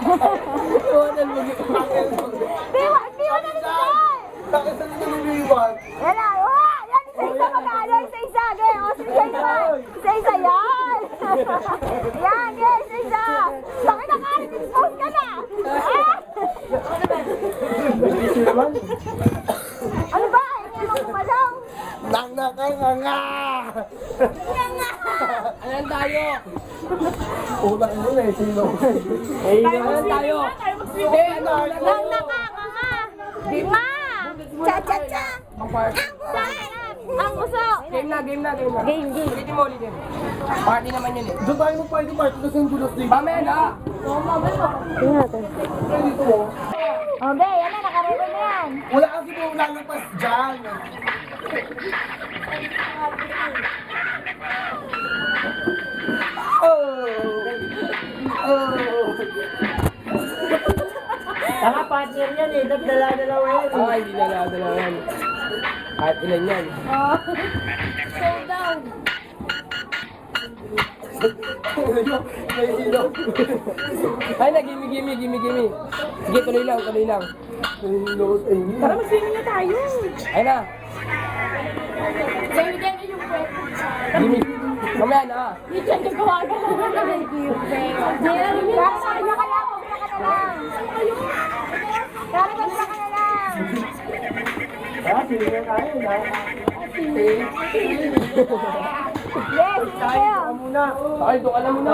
Iwanan mo yung pangil mo. Di mo na nagdaan! Bakit sa nito lumiwan? Yan na! Wah! Yan! Isa-isa magkano! Isa-isa! Gaya! O, sige naman! Isa-isa yan! Yan! Yan! Isa-isa! Bakit nakalit? Expose ka na! Ano ba? Hindi mo kumalaw! Nga! Ayan tayo. Ulang mo na eh, sino? Ayan tayo. Hindi, ano? Nang nakakanga! Ma! Cha-cha-cha! Ang part. Ang uso! Game na. Game! Ulitin mo. Party naman yun eh. Doon tayo magpahit yung party kasi yung gulos dito. Mamaya na. Tingnan natin. Dito mo. O, be! Yan na! Nakarero na yan! Wala kasi mo lalapas dyan. Saka partner yan eh, dala-dalawa yan. Hindi dala yan. Kahit ilan yan. Showdown! May hilo. Ay na, gimme. Sige, tuloy lang. May hilo sa inyo. Tara, mag-swimming na tayo! Ay na. Game yung pwede. Gimme. Mamaya na. Hindi siya nagawa ka na ng giveaway. Karagan ka lang, huwag ka na lang. Karagan ka na lang. Ah, sige na tayo. Yes, tayo. Muna. Ay, doon ka na muna.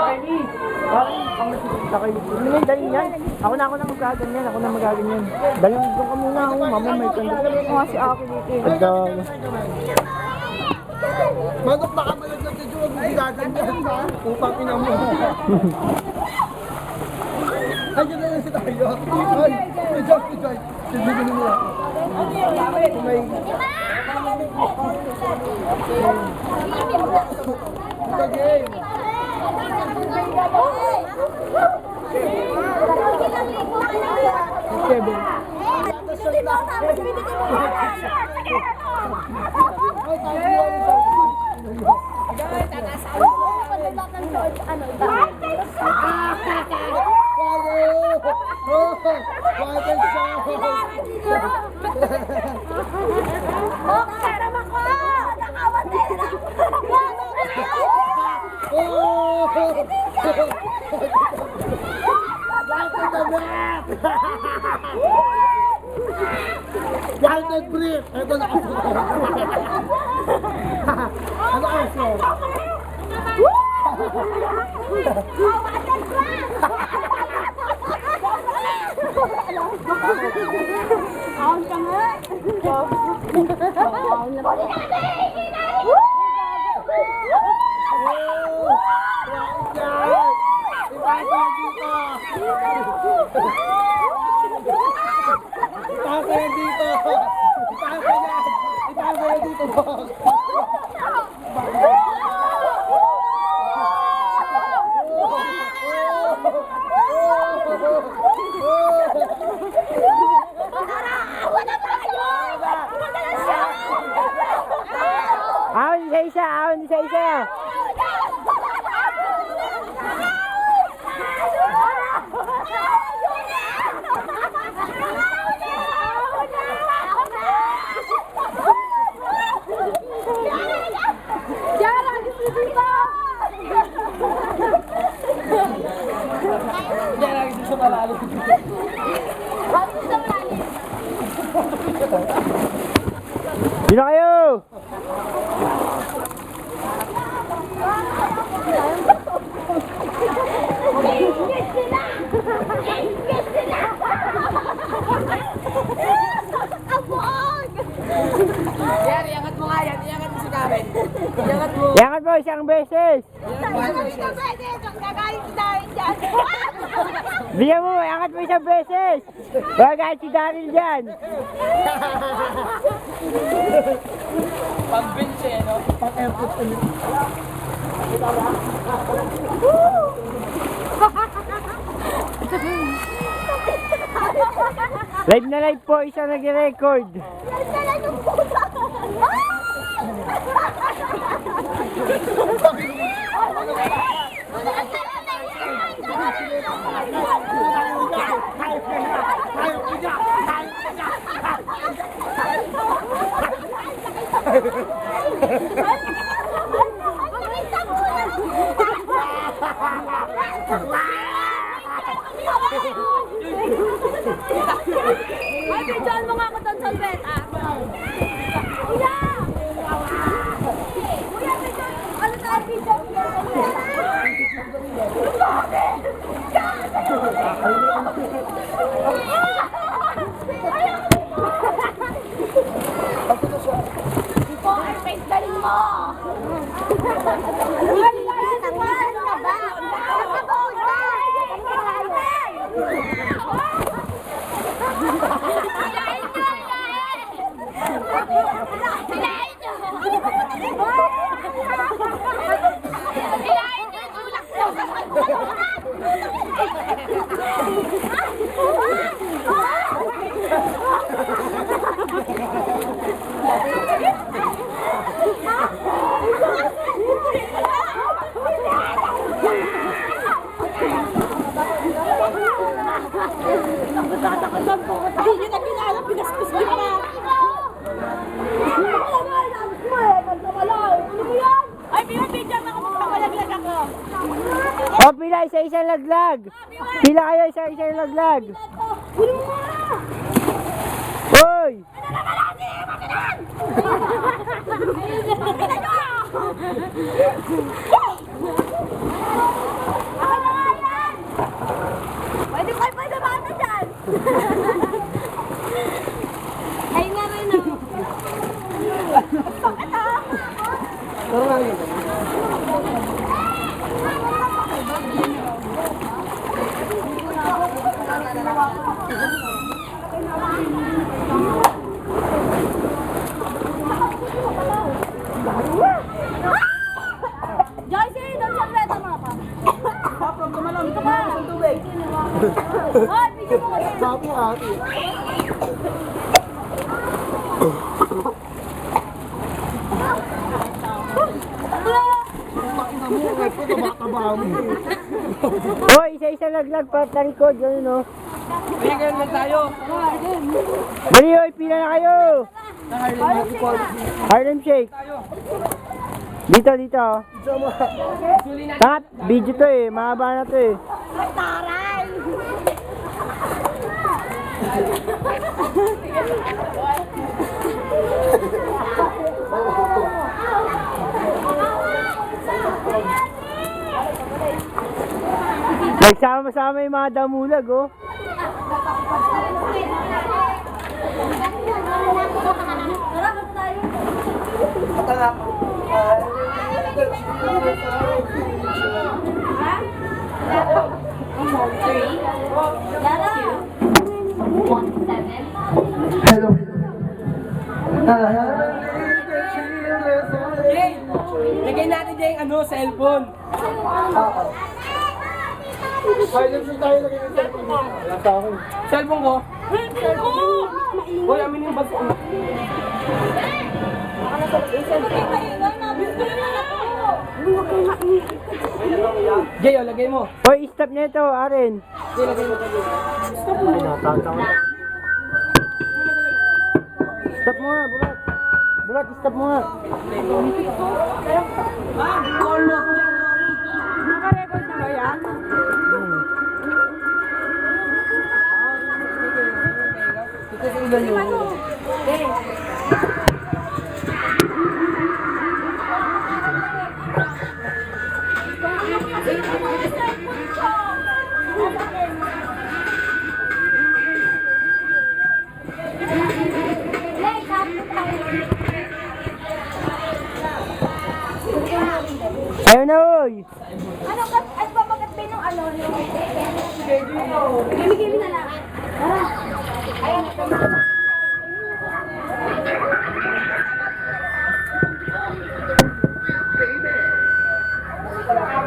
Hindi, dali yan. Ako na magaganyan. Dali doon ka muna ako. Mama may kanda. Ako nga si Aki dito. Pagka... Manok nakabalag na sa Diyos, hindi gaganyan ha? Upang ina mo. Ay, yun na lang sa tayo. Ay, rejoice. Tignan mo nila. May... Ito game. Kevin. Walter Brief! Ito na ako. Ano ako? Kaon ka nga. Kaon na. Ipasaya dito! Ipasaya dito, boss! Ahon isa-isa. Diyan lagi sa malalim. Dito kayo! Yan, iangat mo nga yan. Iangat mo si Karen. Iangat mo. Iangat mo isang beses! Bigyan mo, iangat mo isang beses! Bagay si Daryl dyan! Pag-bench eh, no? Pang-effort ulit. Live na live po, isa nag-record. Ay, bidyoan mo nga ako doon sa bet, ah. Kuya! Kuya, bidyoan. Ano tayo, bidyoan? Poker face, galing mo! Hindi na pinala, pinastos ko na. Ay, pinabidyan ako, magpapalaglag ako. O, pila isa-isang laglag. Pila kayo isa-isang laglag. Hoy! Pwede ba ito dyan? Ay na rin ako. Bakit ah? Tara lang yun. Joyce, doon sa beta mga pa. Kapag gumalang, ito ba ang tubig? Hoy, bigyan mo kasi. Sabi nga ate. Makina mo, ito taba-taba mo. Hoy, isa-isang laglag pa sa likod. Yun, no? Pinagayon lang tayo. Dali, hoy, pila na kayo. Harlem Shake. Dito, dito. Tangat, video to eh. Mahaba na to eh. Taray! Nagsama-sama yung mga damulag, oh. Hello. Jay, lagay natin dyan yung ano, cellphone. Silence yung tayo lagi ng cellphone. Wala sa akin. Cellphone ko. Hoy, amin yung bag ko. Jay, oh, lagay mo. Hoy, stop nyo ito, Aren. Jay, lagay mo. Stop mo nga, Bulat. Bulat, stop mo nga. Naka-record na ba yan? Ito sa ilan yun. Ayun na, hoy. Ano ka? At babagat ba yung ano? Gimi-gimi na lang. Tara. Ayan.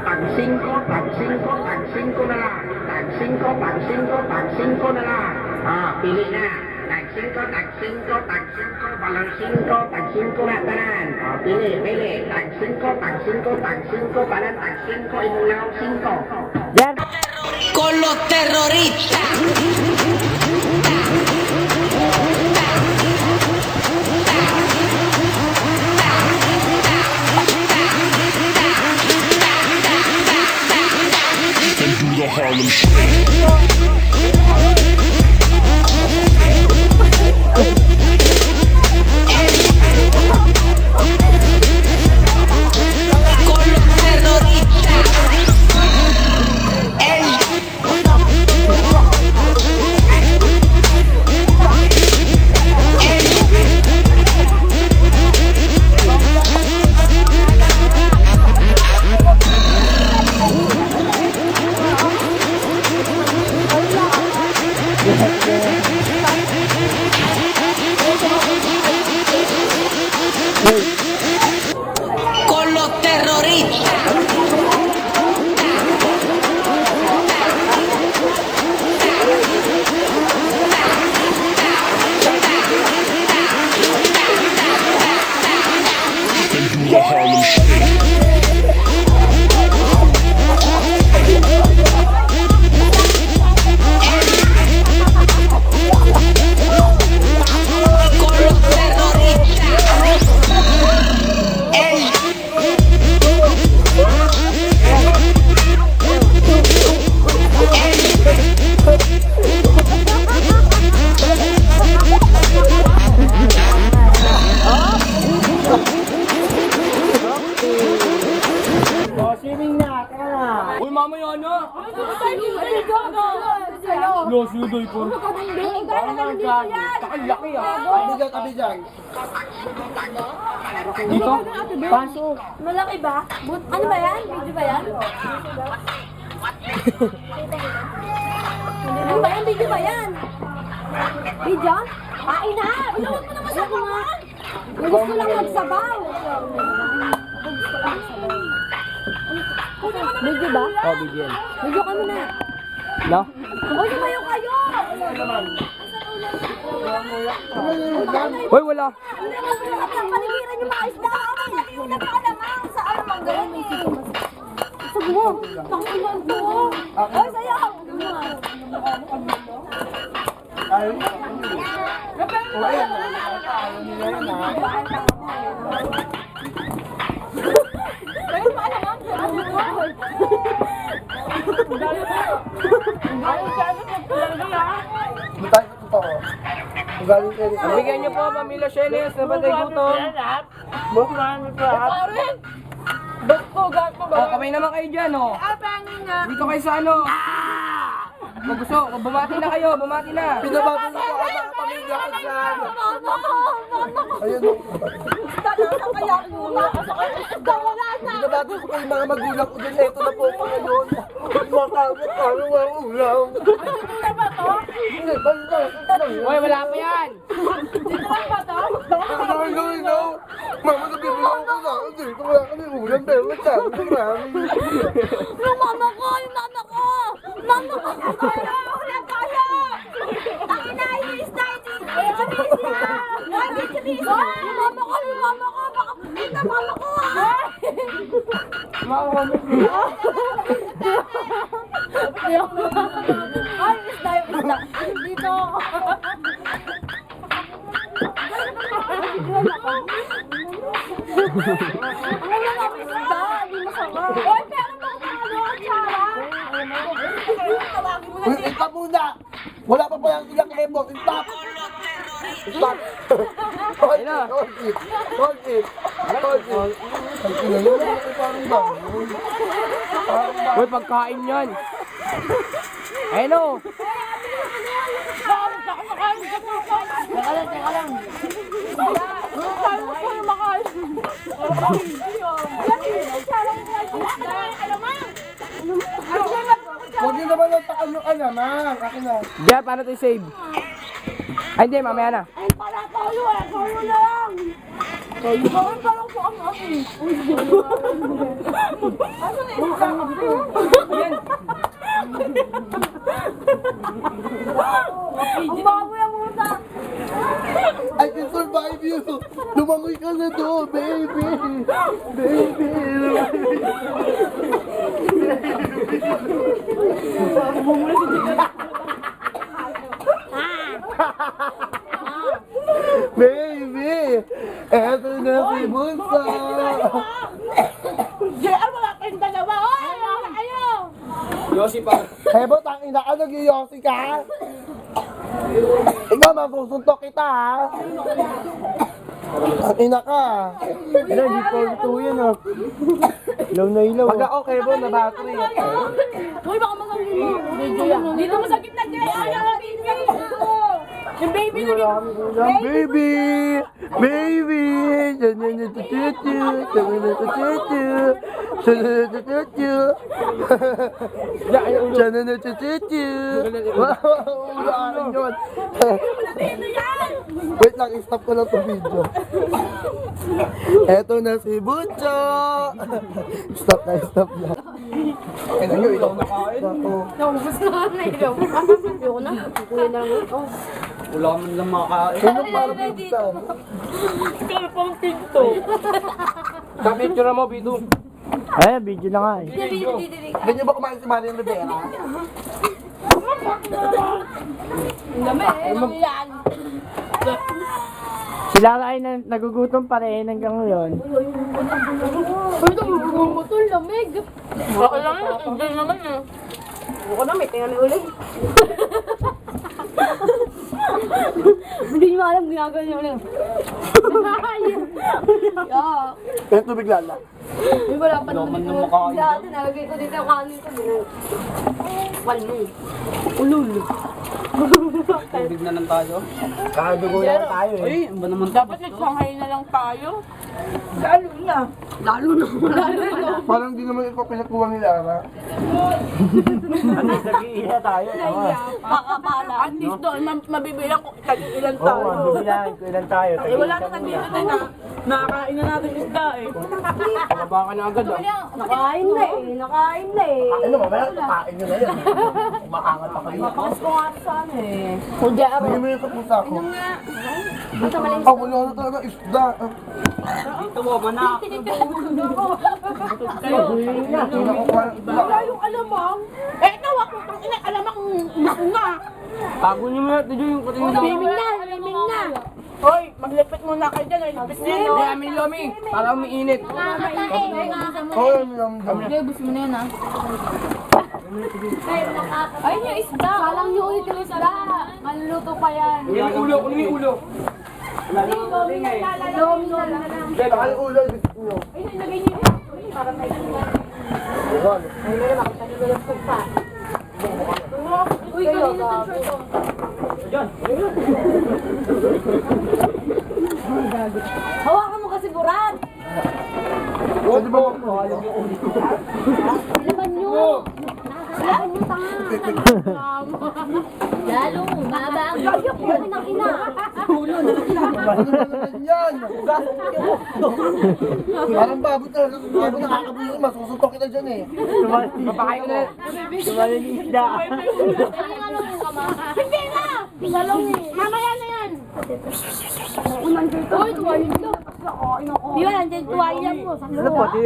Tag 5 na lang. Tag 5 na lang. Ah, pili na. Tag 5, balang 5, tag 5 na tanan. Ah, pili. Tag 5, balang tag 5, imulaw 5. Yan. Con los terroristas. Con los terroristas. Con los terroristas. Con los O, swimming na, kaya na. Uy, mamaya na. Lo, sudoy po. Takal laki ah. Tabi dyan. Dito? Pasok. Malaki ba? Ano ba yan? Video ba yan? Ano ba yan? Video ba yan? Video? Kain na! Huwag mo naman sabawan! Gusto lang magsabaw! Video ba? Oh, bigyan. Video ka muna! No? Huwag sumayo kayo! Uy, wala. Hindi mo pinakapang panigiran yung mga isda! Yung nagkakalamang sa alamang gawin eh! Sabi mo! Pakilan ko! Oy, sayaw! Ay, Ayun pa naman! Butay ko ito ko. Galing kayo. Bigyan niyo po, Pamilya Shenes, na batay gutom. Oh, kamay naman kayo dyan, oh. Dito kayo sa ano. Kung gusto, bumati na kayo, bumati na. Pinabati ko ang mga pamilya ko dyan. Ayun o. Pinabati ko yung mga magulang ko dyan. Ito na po ako ngayon. Makamit ano ang ulam. Hindi, basta. Uy, wala pa yan. No. Mama, nabibigyan ko sa akin. Dito wala kami ulam. Pero masyado marami. Yung mama ko! Yung mama ko! Mama ko! Ulam tayo! Ang inainis na! Ichinis na! Ay, ichinis na! Yung mama ko! Yung mama ko! Baka pagkita mama ko! Ay, isda yung isda! Dito! Ang ulam namin isda! Hindi masama! Oy, pero baka ano, Chara! Tawagin mo na Uy, stop muna! Wala pa pa yung ilang lemon. Stop! Stop! Hold it! Hold it! Hold it! Hold it! Ay, kinayun na ako parang bangon. Uy, pagkain yan. Ayun, oh. Huwag niyo naman ang takal yung alamang. Akin na. Diyan, paano ito i-save? Ay, hindi, mamaya na. Ay, para tayo eh! Tayo na lang! Gawin pa lang po ang akin! Ano na yung Yan. ang baboy ang muta! I can survive you! Lumangoy ka na to, baby! Baby! Baby! Eto na si Bunso! JR, wala kayong dalawa! Oy! Wala kayo! Yosi pa. Hebo, tangina ka, nag-yosi ka? Ikaw, masusuntok kita, ha? Tangina ka. Ano, di po ito yan, oh. Ilaw na ilaw, Pag oh. ako, Hebo, na battery. Uy, baka masakit mo. Dito masakit na Jay. Yung baby na Baby! Baby! Chananatututu! Chananatututu! Chananatututu! Chananatututu! Wow! Yun! Wait lang, stop ko lang itong video. Eto na si Butcho! Stop na. Okay na yun, ikaw nakain. Naubos na nga na ilaw. Ayoko na. Kuya na lang. Oh. Wala man lang makakain. Sino para Butcho? Kaya pang pinto. Sa picture mo, Bido. Ay, video na nga, eh. Ganyan ba kumain si Marian Rivera? Ang dami eh. Yan. Sila ay nagugutom pa rin hanggang ngayon. Uy, tumulong mo ito. Lamig. Okay lang yun. Hindi naman eh. Buko na, may tingnan ulit. Hindi nyo alam, ginagawa niya ulit. Yeah. Kaya tubig lala. Uy, wala pa naman Wala man lang makain. Dati, nalagay ko dito yung kanin ko. Walong. Ulul. Tubig na lang tayo. Kakadugo lang tayo eh. Ay, ang ba naman dapat nag-Shanghai na lang tayo? Lalo na. Lalo na. Parang di naman ikaw pinakuha ni Lara. Nag-iiha tayo, Kakapala. At least doon, mabibilang kung ilan Oo, mabibilangan ko ilan tayo. Wala na nandito tayo na. Nakakain na natin isda eh. Pababa ka na agad ah. Nakain na eh. Nakain na eh. Ano, mamaya kapain nyo na yun. Makangat pa kayo. Pakas ko nga sa ano eh. Kundi ako. Hindi mo yung sa pusa ko. Ang samaling Ah, wala na talaga isda. Dito mo, manak. Wala yung alamang. Eh, ito ako. Ang ina, alamang makunga. Tago niyo mo natin yung puting Swimming na. Swimming na. Hoy, maglipit muna kayo dyan. Lipit niya. Hindi, amin lomi. Para umiinit. Oo, yum. Gusto mo na yun ah. Ayun yung isda. Kalang yung ulit yung isda. Maluluto pa yan. Yung ulo, yung ulo. Lomi na lang. Saka yung ulo, ibig nyo. Ayun, ilagay niyo yun. Para may isda. Uy, kanina itong short oh. Hawakan mo kasi burat. Pwede ba? Laman nyo. Laman nyo, tanga. Lalo, babang. Ayok, yun ang ina. Ano naman yan? Parang baboy talaga. Baboy nakakabuyo. Masusuntok kita dyan eh. Papakain ko na. Tumaling isda. Hindi na! Salong eh. Mamaya na yan. Uy, tuwalin ko. Biwa, nandiyan tuwalin mo. Ano po, di?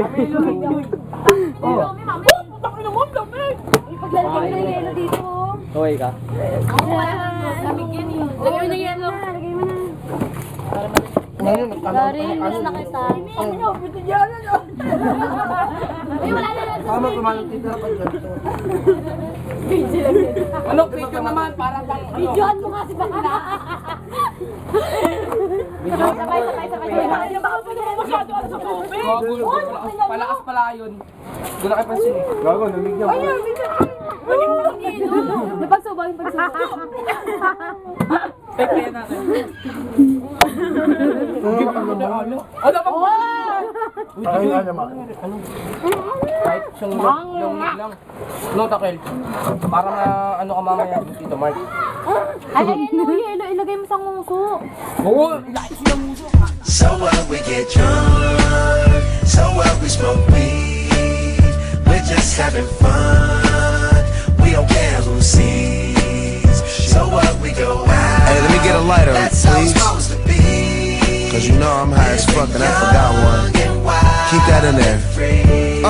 Putang ina mo, lamig. Ipaglalagay mo ng yelo dito. Okay ka? Lamig yan eh. Lagay mo ng yelo. Lagay mo na. Ngayon, Dari, mas na kayo sa amin. Uy, wala na lang. tama kumalang tita pa dyan. Ano, picture naman. Para pang ano. Videoan mo nga si Bakla. Sabay. Baka pa naman masyado ano sa tubig. Magulo. Palakas pala yun. Doon na kayo pansin eh. Gago, namigyan mo. Napagsabaw yung pagsabaw. Kaya natin. Ano ba? Ay, ano ma? Kahit siyang lang. No, takil. Para na ano ka mamaya dito, Mark. Ay, ano yelo, ilagay mo sa nguso. Oo, laki sila muso. So what we get drunk, so what we smoke weed, we're just having fun, we don't care who sees, so what we go out, Hey, let me get a lighter, that's how it's please. supposed to be, Cause you know I'm high as fuck and I forgot one. and wild Keep that in there. and free.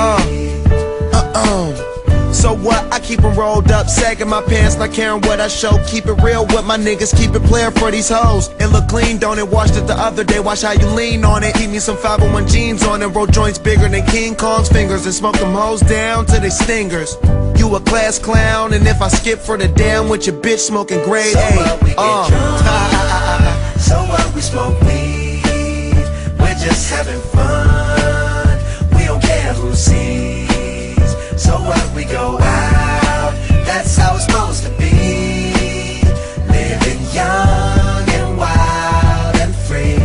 So what? I keep 'em rolled up, sagging my pants, not caring what I show. Keep it real with my niggas, keep it playing for these hoes. It look clean, don't it? Washed it the other day, watch how you lean on it. Keep me some 501 jeans on it, roll joints bigger than King Kong's fingers, and smoke them hoes down to they stingers. you a class clown. And if I skip for the damn with your bitch smoking grade So A. what, we get drunk. So what, we smoke weed. We're just having fun. We don't care who sees. So what, we go out. That's how it's supposed to be. Living young and wild and free.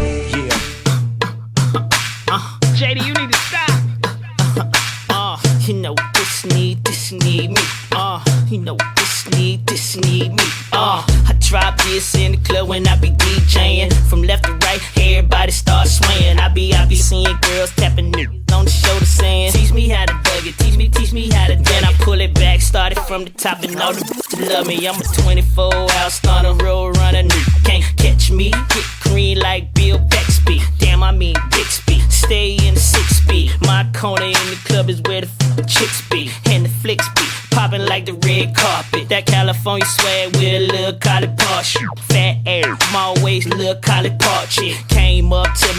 JD, you need to stop. You know this need me. You know this need me. I drop this in the club when I be DJing. From left to right, everybody start swaying. I be seeing girls tapping niggas on the shoulder saying, teach me how to bug it, teach me how to. Then I pull it back, started from the top and all the bitches love me. I'm a 24-hour stunner, road runner, nigga can't catch me. Get green like Bill Bixby. Damn, I mean Bixby. Stay in the 6-speed. My corner in the club is where the chicks be and the flicks be popping like the red carpet. That California swag with a little collie part shit. Fat ass, small waist, little collie part chick. Came up to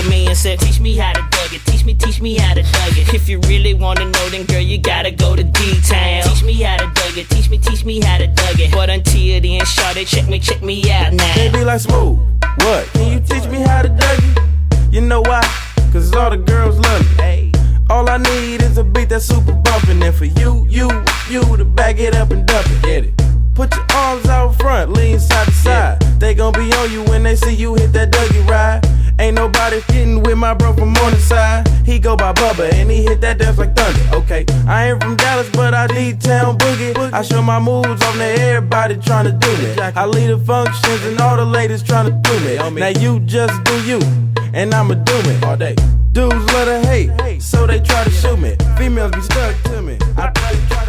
me and said, teach me how to dug it. Teach me how to dug it. If you really wanna know, then girl, you gotta go to D-Town. Teach me how to dug it. Teach me how to dug it. But until then, shawty, check me out now. They be like, Smooth, what? Can you teach me how to dug it? You know why? Cause all the girls love me. Hey. All I need is a beat that's super bumpin'. And for you to back it up and dump it. Get it. Put your arms out front, lean side to side. They gon' be on you when they see you hit that Dougie ride. Ain't nobody getting with my bro from Morningside. He go by Bubba and he hit that dance like thunder. Okay, I ain't from Dallas, but I D-Town boogie. I show my moves on to everybody tryna do me. I lead the functions and all the ladies tryna do me. Now you just do you, and I'ma do me all day. Dudes love to hate, so they try to shoot me. Females be stuck to me. I try